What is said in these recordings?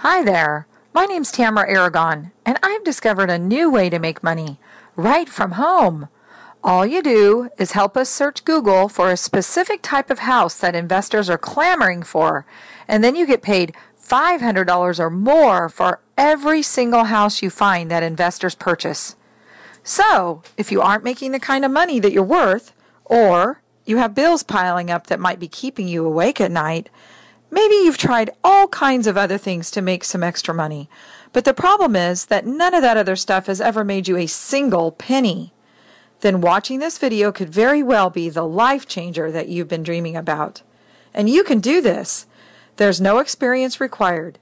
Hi there, my name's Tamara Aragon, and I've discovered a new way to make money right from home. All you do is help us search Google for a specific type of house that investors are clamoring for, and then you get paid $500 or more for every single house you find that investors purchase. So, if you aren't making the kind of money that you're worth, or you have bills piling up that might be keeping you awake at night, maybe you've tried all kinds of other things to make some extra money, but the problem is that none of that other stuff has ever made you a single penny. Then watching this video could very well be the life changer that you've been dreaming about. And you can do this. There's no experience required.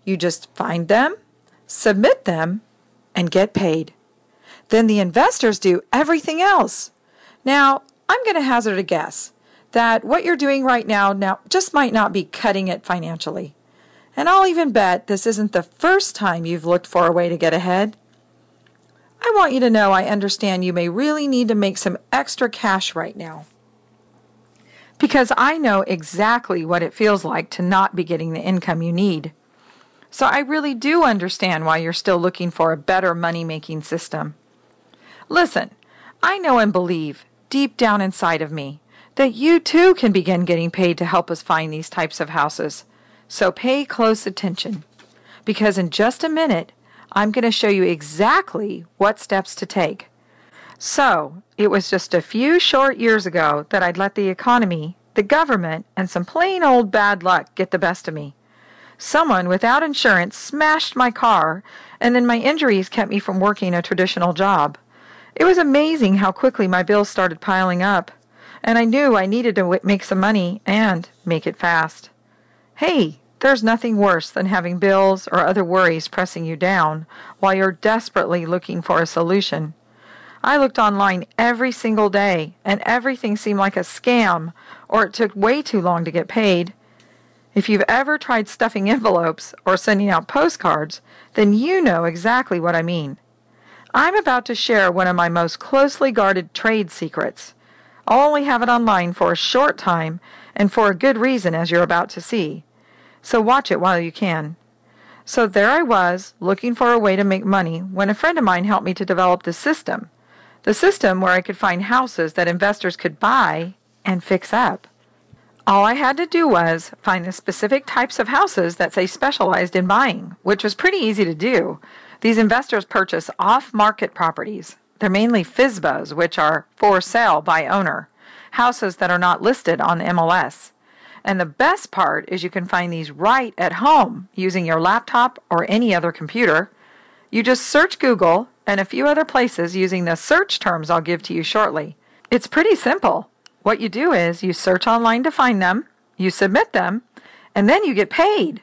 You just find them, submit them, and get paid. Then the investors do everything else. Now, I'm going to hazard a guess that what you're doing right now just might not be cutting it financially. And I'll even bet this isn't the first time you've looked for a way to get ahead. I want you to know I understand you may really need to make some extra cash right now, because I know exactly what it feels like to not be getting the income you need. So I really do understand why you're still looking for a better money-making system. Listen, I know and believe deep down inside of me that you too can begin getting paid to help us find these types of houses. So pay close attention, because in just a minute, I'm going to show you exactly what steps to take. So, it was just a few short years ago that I'd let the economy, the government, and some plain old bad luck get the best of me. Someone without insurance smashed my car, and then my injuries kept me from working a traditional job. It was amazing how quickly my bills started piling up, and I knew I needed to make some money and make it fast. Hey, there's nothing worse than having bills or other worries pressing you down while you're desperately looking for a solution. I looked online every single day, and everything seemed like a scam, or it took way too long to get paid. If you've ever tried stuffing envelopes or sending out postcards, then you know exactly what I mean. I'm about to share one of my most closely guarded trade secrets. I'll only have it online for a short time, and for a good reason, as you're about to see. So watch it while you can. So there I was, looking for a way to make money, when a friend of mine helped me to develop the system. The system where I could find houses that investors could buy and fix up. All I had to do was find the specific types of houses that they specialized in buying, which was pretty easy to do. These investors purchase off-market properties. They're mainly FSBOs, which are for sale by owner, houses that are not listed on the MLS. And the best part is you can find these right at home using your laptop or any other computer. You just search Google and a few other places using the search terms I'll give to you shortly. It's pretty simple. What you do is you search online to find them, you submit them, and then you get paid.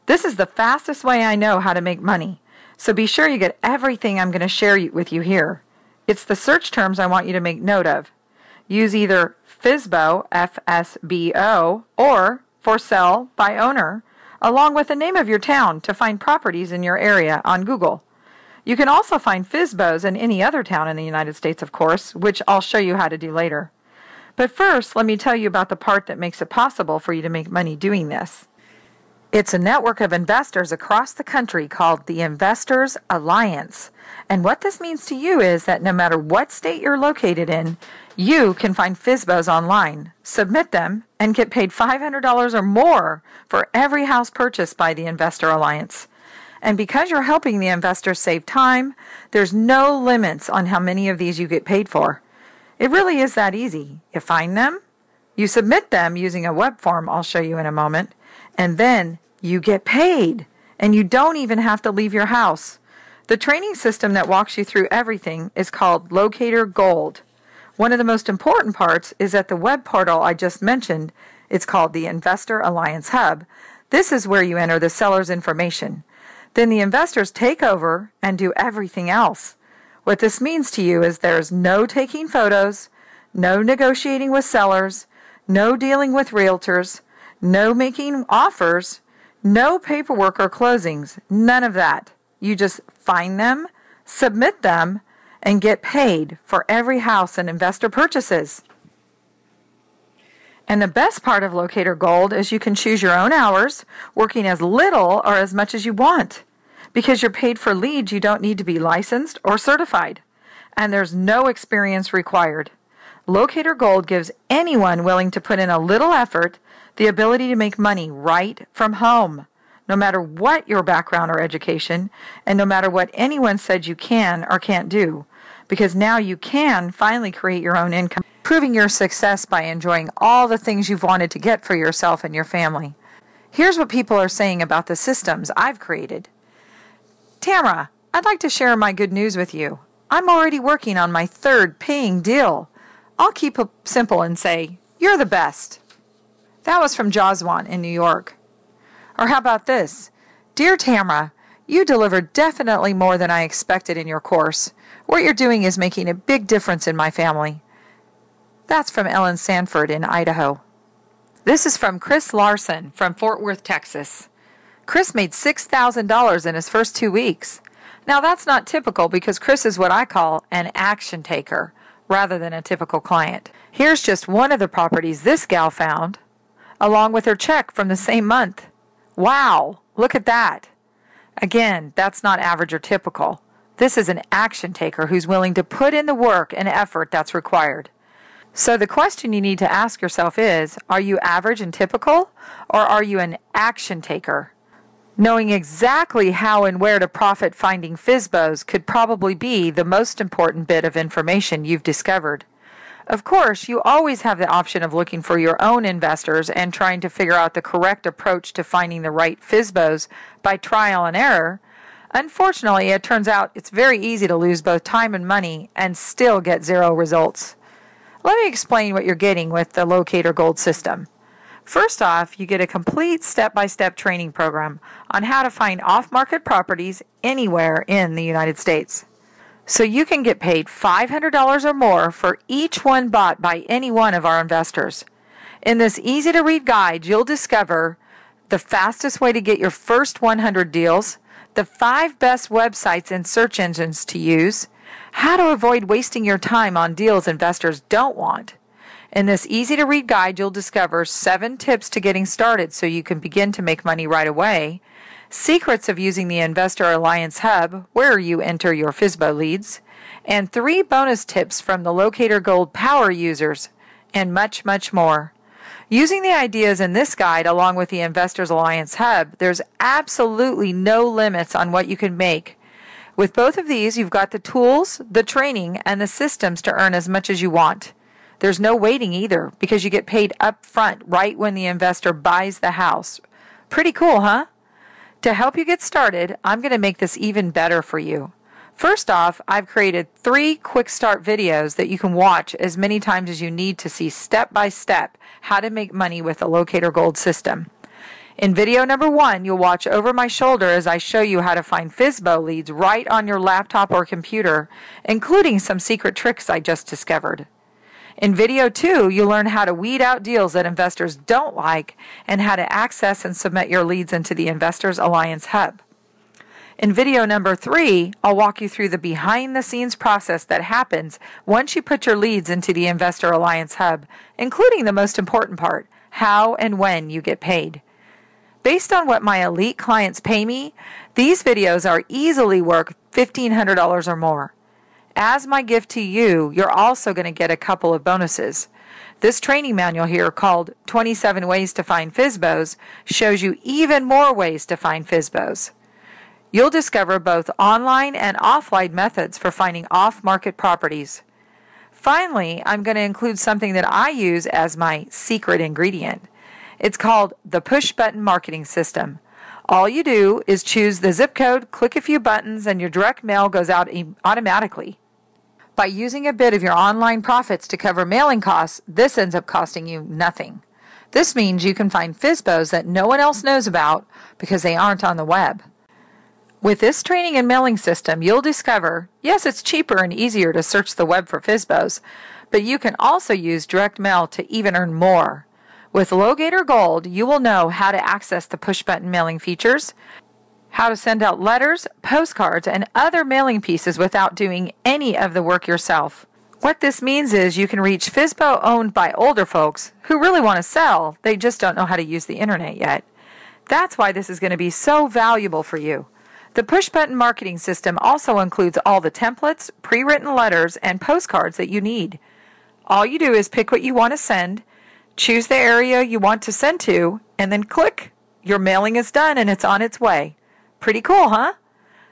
This is the fastest way I know how to make money. So be sure you get everything I'm going to share with you here. It's the search terms I want you to make note of. Use either FSBO, F-S-B-O, or for sale by owner, along with the name of your town to find properties in your area on Google. You can also find FSBOs in any other town in the United States, of course, which I'll show you how to do later. But first, let me tell you about the part that makes it possible for you to make money doing this. It's a network of investors across the country called the Investors Alliance. And what this means to you is that no matter what state you're located in, you can find FSBOs online, submit them, and get paid $500 or more for every house purchased by the Investor Alliance. And because you're helping the investors save time, there's no limits on how many of these you get paid for. It really is that easy. You find them, you submit them using a web form I'll show you in a moment, and then you get paid, and you don't even have to leave your house. The training system that walks you through everything is called Locator Gold. One of the most important parts is that the web portal I just mentioned, it's called the Investor Alliance Hub. This is where you enter the seller's information. Then the investors take over and do everything else. What this means to you is there's no taking photos, no negotiating with sellers, no dealing with realtors, no making offers, no paperwork or closings, none of that. You just find them, submit them, and get paid for every house an investor purchases. And the best part of Locator Gold is you can choose your own hours, working as little or as much as you want. Because you're paid for leads, you don't need to be licensed or certified. And there's no experience required. Locator Gold gives anyone willing to put in a little effort the ability to make money right from home, no matter what your background or education, and no matter what anyone said you can or can't do, because now you can finally create your own income, proving your success by enjoying all the things you've wanted to get for yourself and your family. Here's what people are saying about the systems I've created. Tamara, I'd like to share my good news with you. I'm already working on my third paying deal. I'll keep it simple and say, you're the best. That was from Joswan in New York. Or how about this? Dear Tamara, you delivered definitely more than I expected in your course. What you're doing is making a big difference in my family. That's from Ellen Sanford in Idaho. This is from Chris Larson from Fort Worth, Texas. Chris made $6,000 in his first 2 weeks. Now that's not typical because Chris is what I call an action taker rather than a typical client. Here's just one of the properties this gal found, along with her check from the same month. Wow, look at that. Again, that's not average or typical. This is an action taker who's willing to put in the work and effort that's required. So the question you need to ask yourself is, are you average and typical, or are you an action taker? Knowing exactly how and where to profit finding FSBOs could probably be the most important bit of information you've discovered. Of course, you always have the option of looking for your own investors and trying to figure out the correct approach to finding the right FSBOs by trial and error. Unfortunately, it turns out it's very easy to lose both time and money and still get zero results. Let me explain what you're getting with the Locator Gold system. First off, you get a complete step-by-step training program on how to find off-market properties anywhere in the United States. So you can get paid $500 or more for each one bought by any one of our investors. In this easy-to-read guide, you'll discover the fastest way to get your first 100 deals, the 5 best websites and search engines to use, how to avoid wasting your time on deals investors don't want. In this easy-to-read guide, you'll discover 7 tips to getting started so you can begin to make money right away, secrets of using the Investor Alliance Hub, where you enter your FSBO leads, and 3 bonus tips from the Locator Gold power users, and much, much more. Using the ideas in this guide along with the Investors Alliance Hub, there's absolutely no limits on what you can make. With both of these, you've got the tools, the training, and the systems to earn as much as you want. There's no waiting either because you get paid up front right when the investor buys the house. Pretty cool, huh? To help you get started, I'm going to make this even better for you. First off, I've created 3 quick start videos that you can watch as many times as you need to see step by step how to make money with the Locator Gold system. In video number 1, you'll watch over my shoulder as I show you how to find FSBO leads right on your laptop or computer, including some secret tricks I just discovered. In video 2, you'll learn how to weed out deals that investors don't like and how to access and submit your leads into the Investors Alliance Hub. In video number 3, I'll walk you through the behind-the-scenes process that happens once you put your leads into the Investor Alliance Hub, including the most important part, how and when you get paid. Based on what my elite clients pay me, these videos are easily worth $1,500 or more. As my gift to you, you're also going to get a couple of bonuses. This training manual here, called 27 Ways to Find FSBOs, shows you even more ways to find FSBOs. You'll discover both online and offline methods for finding off-market properties. Finally, I'm going to include something that I use as my secret ingredient. It's called the push-button marketing system. All you do is choose the zip code, click a few buttons, and your direct mail goes out automatically. By using a bit of your online profits to cover mailing costs, this ends up costing you nothing. This means you can find FSBOs that no one else knows about because they aren't on the web. With this training and mailing system, you'll discover, yes, it's cheaper and easier to search the web for FSBOs, but you can also use direct mail to even earn more. With Locator Gold, you will know how to access the push-button mailing features, how to send out letters, postcards, and other mailing pieces without doing any of the work yourself. What this means is you can reach FSBO owned by older folks who really want to sell, they just don't know how to use the internet yet. That's why this is going to be so valuable for you. The push-button marketing system also includes all the templates, pre-written letters, and postcards that you need. All you do is pick what you want to send, choose the area you want to send to, and then click. Your mailing is done and it's on its way. Pretty cool, huh?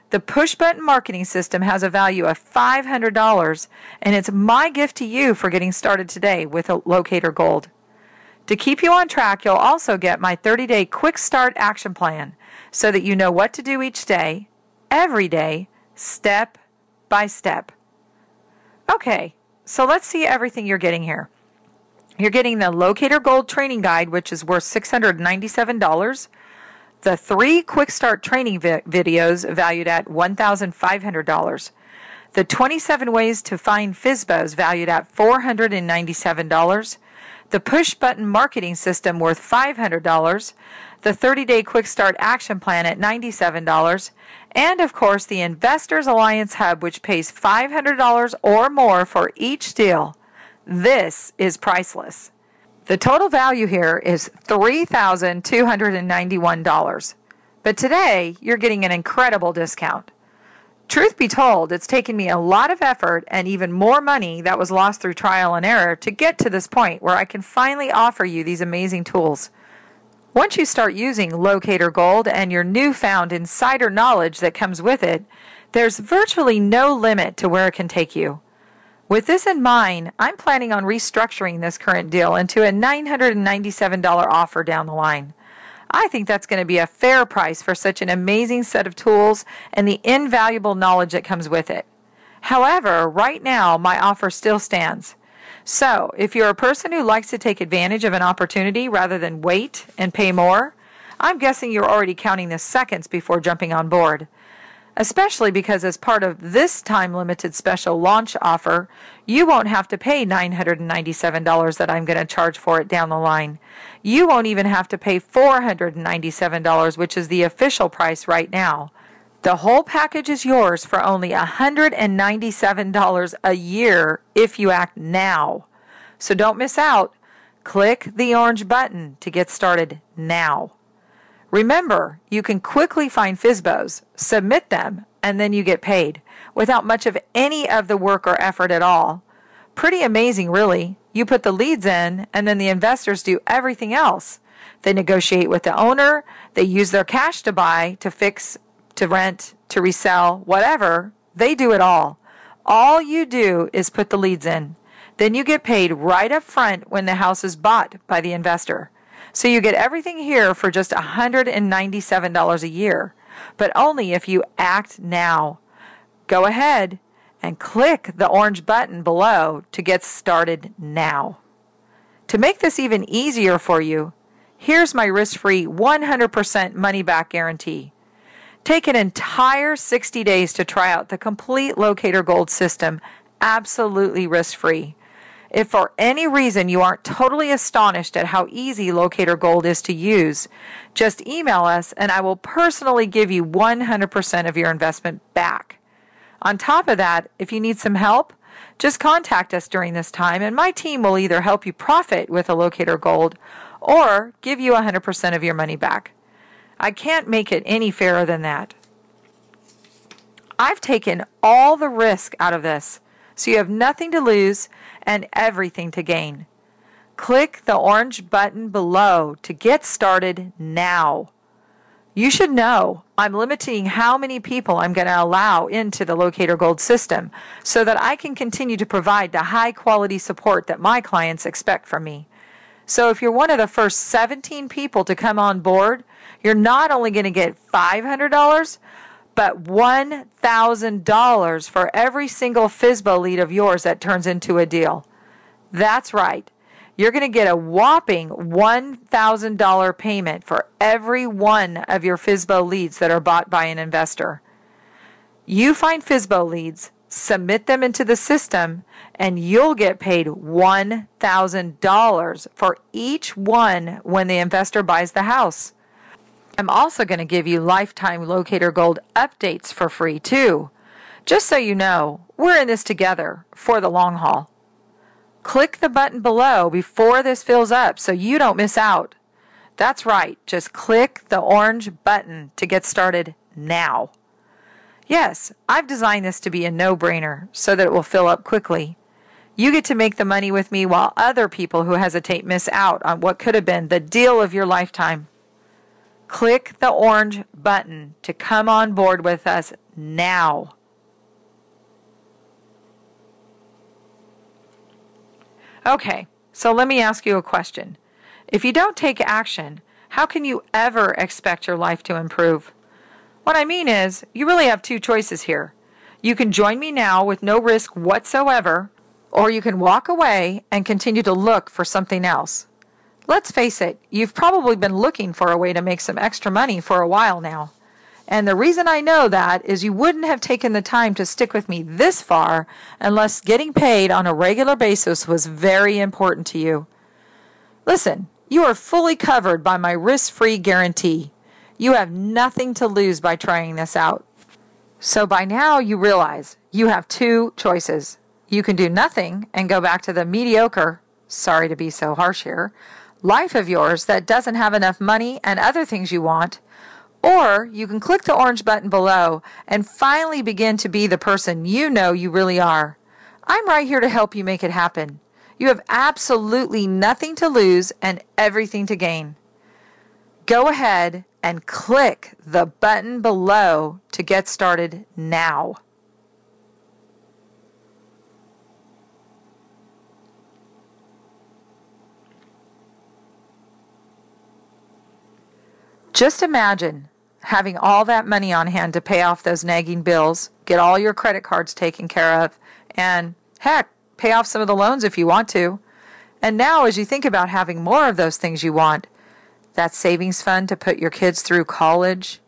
The push-button marketing system has a value of $500, and it's my gift to you for getting started today with a Locator Gold. To keep you on track, you'll also get my 30-day quick start action plan so that you know what to do each day, every day, step by step. Okay, so let's see everything you're getting here. You're getting the Locator Gold Training Guide, which is worth $697. The 3 Quick Start training videos valued at $1,500. The 27 Ways to Find FSBOs valued at $497. The Push Button Marketing System worth $500. The 30-Day Quick Start Action Plan at $97. And, of course, the Investors Alliance Hub, which pays $500 or more for each deal. This is priceless. The total value here is $3,291. But today, you're getting an incredible discount. Truth be told, it's taken me a lot of effort and even more money that was lost through trial and error to get to this point where I can finally offer you these amazing tools. Once you start using Locator Gold and your newfound insider knowledge that comes with it, there's virtually no limit to where it can take you. With this in mind, I'm planning on restructuring this current deal into a $997 offer down the line. I think that's going to be a fair price for such an amazing set of tools and the invaluable knowledge that comes with it. However, right now, my offer still stands. So, if you're a person who likes to take advantage of an opportunity rather than wait and pay more, I'm guessing you're already counting the seconds before jumping on board. Especially because as part of this time-limited special launch offer, you won't have to pay $997 that I'm going to charge for it down the line. You won't even have to pay $497, which is the official price right now. The whole package is yours for only $197 a year if you act now. So don't miss out. Click the orange button to get started now. Remember, you can quickly find FSBOs, submit them, and then you get paid without much of any of the work or effort at all. Pretty amazing, really. You put the leads in, and then the investors do everything else. They negotiate with the owner, they use their cash to buy, to fix, to rent, to resell, whatever. They do it all. All you do is put the leads in. Then you get paid right up front when the house is bought by the investor. So you get everything here for just $197 a year, but only if you act now. Go ahead and click the orange button below to get started now. To make this even easier for you, here's my risk-free 100% money-back guarantee. Take an entire 60 days to try out the complete Locator Gold system, absolutely risk-free. If for any reason you aren't totally astonished at how easy Locator Gold is to use, just email us and I will personally give you 100% of your investment back. On top of that, if you need some help, just contact us during this time and my team will either help you profit with a Locator Gold or give you 100% of your money back. I can't make it any fairer than that. I've taken all the risk out of this, so you have nothing to lose and everything to gain. Click the orange button below to get started now. You should know I'm limiting how many people I'm going to allow into the Locator Gold system so that I can continue to provide the high quality support that my clients expect from me. So if you're one of the first 17 people to come on board, you're not only going to get $500, but $1,000 for every single FSBO lead of yours that turns into a deal. That's right. You're going to get a whopping $1,000 payment for every one of your FSBO leads that are bought by an investor. You find FSBO leads, submit them into the system, and you'll get paid $1,000 for each one when the investor buys the house. I'm also going to give you lifetime Locator Gold updates for free too. Just so you know, we're in this together for the long haul. Click the button below before this fills up so you don't miss out. That's right, just click the orange button to get started now. Yes, I've designed this to be a no-brainer so that it will fill up quickly. You get to make the money with me while other people who hesitate miss out on what could have been the deal of your lifetime. Click the orange button to come on board with us now. Okay, so let me ask you a question. If you don't take action, how can you ever expect your life to improve? What I mean is, you really have two choices here. You can join me now with no risk whatsoever, or you can walk away and continue to look for something else. Let's face it, you've probably been looking for a way to make some extra money for a while now. And the reason I know that is you wouldn't have taken the time to stick with me this far unless getting paid on a regular basis was very important to you. Listen, you are fully covered by my risk-free guarantee. You have nothing to lose by trying this out. So by now you realize you have two choices. You can do nothing and go back to the mediocre, sorry to be so harsh here, life of yours that doesn't have enough money and other things you want, or you can click the orange button below and finally begin to be the person you know you really are. I'm right here to help you make it happen. You have absolutely nothing to lose and everything to gain. Go ahead and click the button below to get started now. Just imagine having all that money on hand to pay off those nagging bills, get all your credit cards taken care of, and heck, pay off some of the loans if you want to. And now as you think about having more of those things you want, that savings fund to put your kids through college,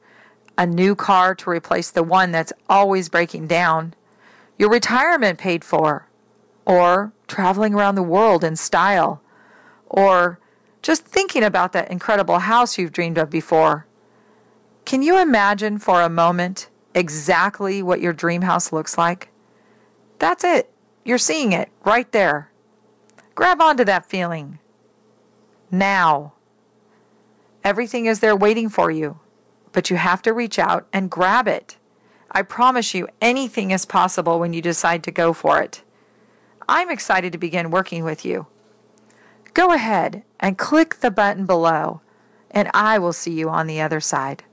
a new car to replace the one that's always breaking down, your retirement paid for, or traveling around the world in style, or just thinking about that incredible house you've dreamed of before. Can you imagine for a moment exactly what your dream house looks like? That's it. You're seeing it right there. Grab onto that feeling. Now. Everything is there waiting for you, but you have to reach out and grab it. I promise you anything is possible when you decide to go for it. I'm excited to begin working with you. Go ahead and click the button below, and I will see you on the other side.